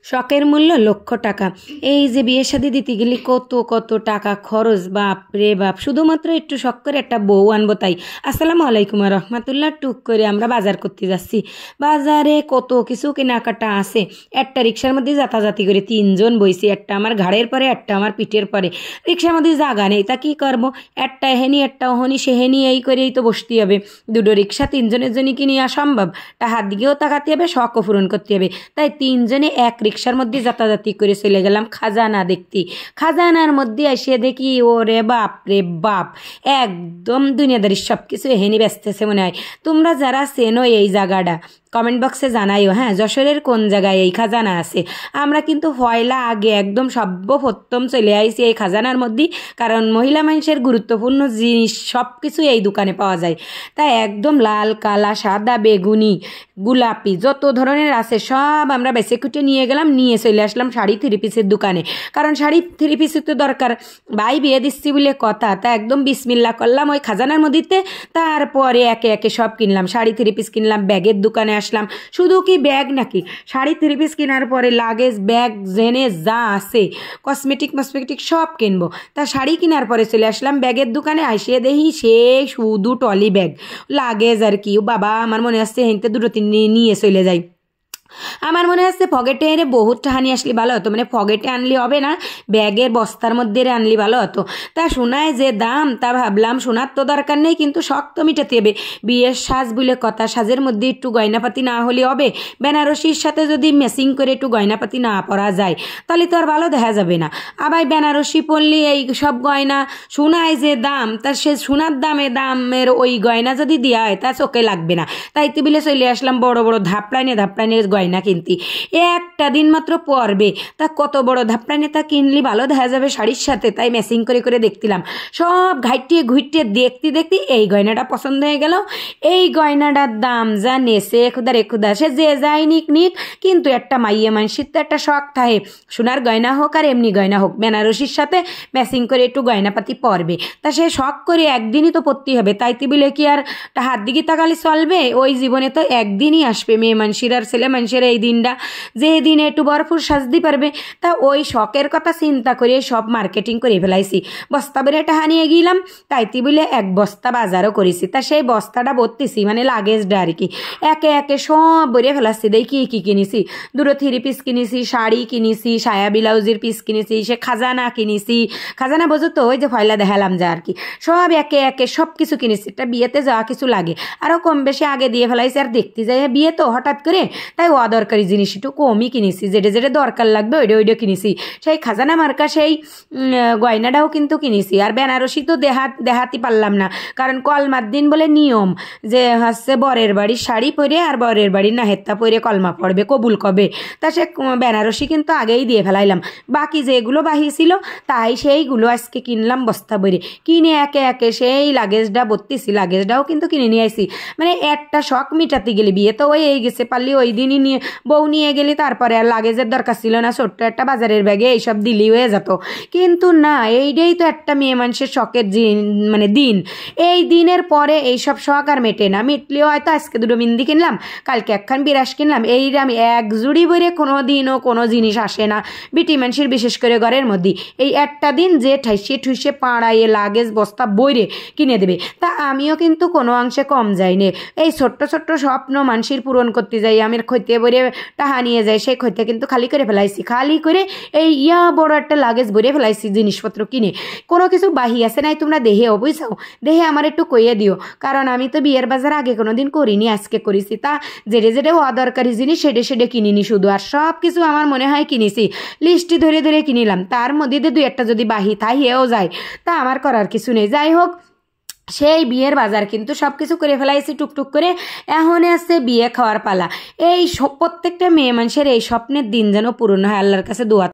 শখের মূল্য লক্ষ টাকা। এই যে বিয়ে শাদী দিতে গেলে কত কত টাকা খরচ, বাপ রে বাপ। শুধুমাত্র একটু শখ করে একটা বউ আনবো তাই। আসসালামু আলাইকুম রহমতুল্লাহ। টুক করে আমরা বাজার করতে যাচ্ছি। বাজারে কত কিছু কেনাকাটা আছে। একটা রিক্সার মধ্যে যাতাযাতি করে তিনজন বইছি, একটা আমার ঘাড়ের পরে, একটা আমার পিঠের পরে। রিক্সার মধ্যে জায়গা নেই, তা কি করবো? একটা এহেনি একটা ওহনি সেহেনি, এই করেই তো বসতে হবে। দুটো রিক্সা তিনজনের জন্য কি নেওয়া সম্ভব? টাহার দিকেও তাকাতে হবে, শখও পূরণ করতে হবে। তাই তিনজনে এক রিক্সার মধ্যে যাতাযাতি করে চলে গেলাম খাজানা দেখতে। খাজানার মধ্যে এসে দেখি ওরে বাপ রে বাপ, একদম দুনিয়াদারি সব কিছু এহেনি ব্যস্তেছে মনে হয়। তোমরা যারা চেনো এই জায়গাটা কমেন্ট বক্সে জানাইও। হ্যাঁ, যশোরের কোন জায়গায় এই খাজানা আছে। আমরা কিন্তু পয়লা আগে একদম সর্বপ্রথম চলে আইছি এই খাজানার মধ্যে, কারণ মহিলা মানুষের গুরুত্বপূর্ণ জিনিস সব কিছু এই দোকানে পাওয়া যায়। তাই একদম লাল, কালা, সাদা, বেগুনি, গোলাপি যত ধরনের আছে সব আমরা বেছে কুটে নিয়ে গেলাম, নিয়ে চলে আসলাম শাড়ি থ্রি পিসের দোকানে। কারণ শাড়ি থ্রি পিসের তো দরকার, ভাই বিয়ে দিচ্ছি বলে কথা। তা একদম বিসমিল্লা করলাম ওই খাজানার মধ্যেতে। তারপরে একে একে সব কিনলাম, শাড়ি থ্রি পিস কিনলাম, ব্যাগের দোকানে আসলাম। শুধু কি ব্যাগ নাকি, শাড়ি থ্রি পিস কেনার পরে লাগেজ, ব্যাগ, জেনে যা আছে কসমেটিক সব কিনবো। তা শাড়ি কেনার পরে চলে আসলাম ব্যাগের দোকানে। আসিয়ে দেখি সে শুধু টলি ব্যাগ, লাগেজ আর কি। ও বাবা, আমার মনে আসছে হেনতে দুটো তিন নিয়ে চলে যাই। আমার মনে হচ্ছে পকেটে এনে বহুত টাহানি আসলে ভালো হতো, মানে পকেটে আনলি হবে না, ব্যাগের বস্তার মধ্যে আনলি ভালো হতো। তা শোনায় যে দাম, তা ভাবলাম শোনার তো দরকার নেই, কিন্তু শখ তো মিটাতে হবে। বিয়ের সাজ বলে কথা, সাজের মধ্যে একটু গয়নাপাতি না হলে হবে? বেনারসির সাথে যদি ম্যাচিং করে একটু গয়নাপাতি না পরা যায় তাহলে তো আর ভালো দেখা যাবে না। আবার বেনারসি পরলে এই সব গয়না, শোনায় যে দাম, তা সে শোনার দামের ওই গয়না যদি দেওয়া হয় তা চোখে লাগবে না। তাই টেবিলে চলে আসলাম বড় বড় ধাপড়াইনে গয়না কিনতি। একটা দিন মাত্র পরবে, তা কত বড় ধাপড়াইনে তা কিনলি ভালো দেখা যাবে শাড়ির সাথে। তাই ম্যাচিং করে করে দেখতিলাম, সব ঘাইটিয়ে ঘুইটিয়ে দেখতে এই গয়নাটা পছন্দ হয়ে গেল। এই গয়নাটার দাম যা নেছে খুদা সে যে যাই নিক, কিন্তু একটা মাইয়া মানুষের তো একটা শখ থাকে, সোনার গয়না হোক আর এমনি গয়না হোক, বেনারসির সাথে ম্যাচিং করে একটু গয়নাপাতি পরবে। তা সে শখ করে একদিনই তো পরতেই হবে। তাই বলে কি আর হাত দিকে তাকালে চলবে? ওই জীবনে তো একদিনই আসবে মেয়ে মানুষের আর ছেলে মানুষের এই দিনটা, যে দিনে একটু ভরপুর সাজতে পারবে। তা ওই শখের কথা চিন্তা করে সব মার্কেটিং করে ফেলাইছি। বস্তা বেড়ে টাকা নিয়ে গেলাম, তাইতে বলে এক বস্তা বাজারও করেছি। তা সেই বস্তাটা ভর্তিছি, মানে লাগেজটা আর কি। একে একে সব ভরে ফেলাচ্ছি। দেখি কি কিনেছি, দুটো থ্রি পিস কিনেছি, শাড়ি কিনেছি, সায়া ব্লাউজের পিস কিনেছি, সে খাজানা কিনেছি। খাজানা বোঝো তো, ওই যে ফয়লা দেখালাম যা আর কি। সব একে একে সব কিছু কিনেছি। একটা বিয়েতে যাওয়া কিছু লাগে, আরও কম বেশি আগে দিয়ে ফেলাইছি। আর দেখতে যাই বিয়ে তো হঠাৎ করে, তাই অদরকারি জিনিস একটু কমই কিনেছি, যেটা দরকার লাগবে ওইটা কিনেছি। সেই খাজানা মার্কা সেই গয়নাটাও কিন্তু কিনেছি। আর বেনারসি তো দেহাতি পারলাম না, কারণ কলমার দিন বলে নিয়ম যে হচ্ছে বরের বাড়ির শাড়ি পরে আর বরের বাড়ির নাহেত্তা পরে কলমা পড়বে, কবুল কবে। তা সে বেনারসি কিন্তু আগেই দিয়ে ফেলাইলাম। বাকি যেগুলো বাহিয়েছিল তাই সেইগুলো আজকে কিনলাম বস্তা ভরে। কিনে একে একে সেই লাগেজটা ভর্তিছি, লাগেজটাও কিন্তু কিনে নিয়ে আসি। মানে একটা শখ মিটাতে গেলে, বিয়ে তো ওই এই গেছে, পারলি ওই দিনই নিয়ে বউ নিয়ে গেলি, তারপরে আর লাগেজের দরকার ছিল না, ছোট্ট একটা বাজারের ব্যাগে এইসব দিলি হয়ে যেত। কিন্তু না, এইটাই তো একটা মেয়ে মানুষের শখের মানে দিন। এই দিনের পরে এইসব শখ আর মেটে না। মিটলেও হয়তো আজকে দুটো মিন্দি কিনলাম, কালকে একখান বিরাস কিনলাম, এইটা আমি এক জুড়ি বইরে কোনো দিনও কোনো জিনিস আসে না বিটি মানুষের, বিশেষ করে ঘরের মধ্যে। এই একটা দিন যে ঠুইসে পাড়াইয়ে লাগেজ বস্তা বইরে কিনে দেবে। তা আমিও কিন্তু কোনো অংশে কম যাইনি। এই ছোট্ট স্বপ্ন মানুষের পূরণ করতে যাই, আমি খইতে বইরে টাহা নিয়ে যাই, সেই খইতে কিন্তু খালি করে ফেলাইছি। খালি করে এই বড় একটা লাগেজ ভরে ফেলাইছি জিনিসপত্র কিনে। কোনো কিছু বাহি আছে নাই তোমরা দেহে বুঝাও, দেহে আমার একটু কইয়ে দিও, কারণ আমি তো বিয়ের বাজার আগে কোনো দিন করিনি, আজকে করেছি। তা যেটা অদরকারি জিনিস সেটা কিনিনি শুধু, আর সব কিছু আমার মনে হয় কিনেছি। লিস্টটি ধরে কিনিলাম, তার মধ্যে দুই একটা যদি বাহি থাইয়েও যায় তা আমার করার কিছু নেই। যাই হোক, সেই বিয়ের বাজার কিন্তু সব কিছু করে ফেলাইছি টুকটুক করে। এখন আসছে বিয়ে খাওয়ার পালা। এই প্রত্যেকটা মেয়ে মানুষের এই স্বপ্নের দিন যেন পূরণ হয়, আল্লাহর কাছে দোয়া।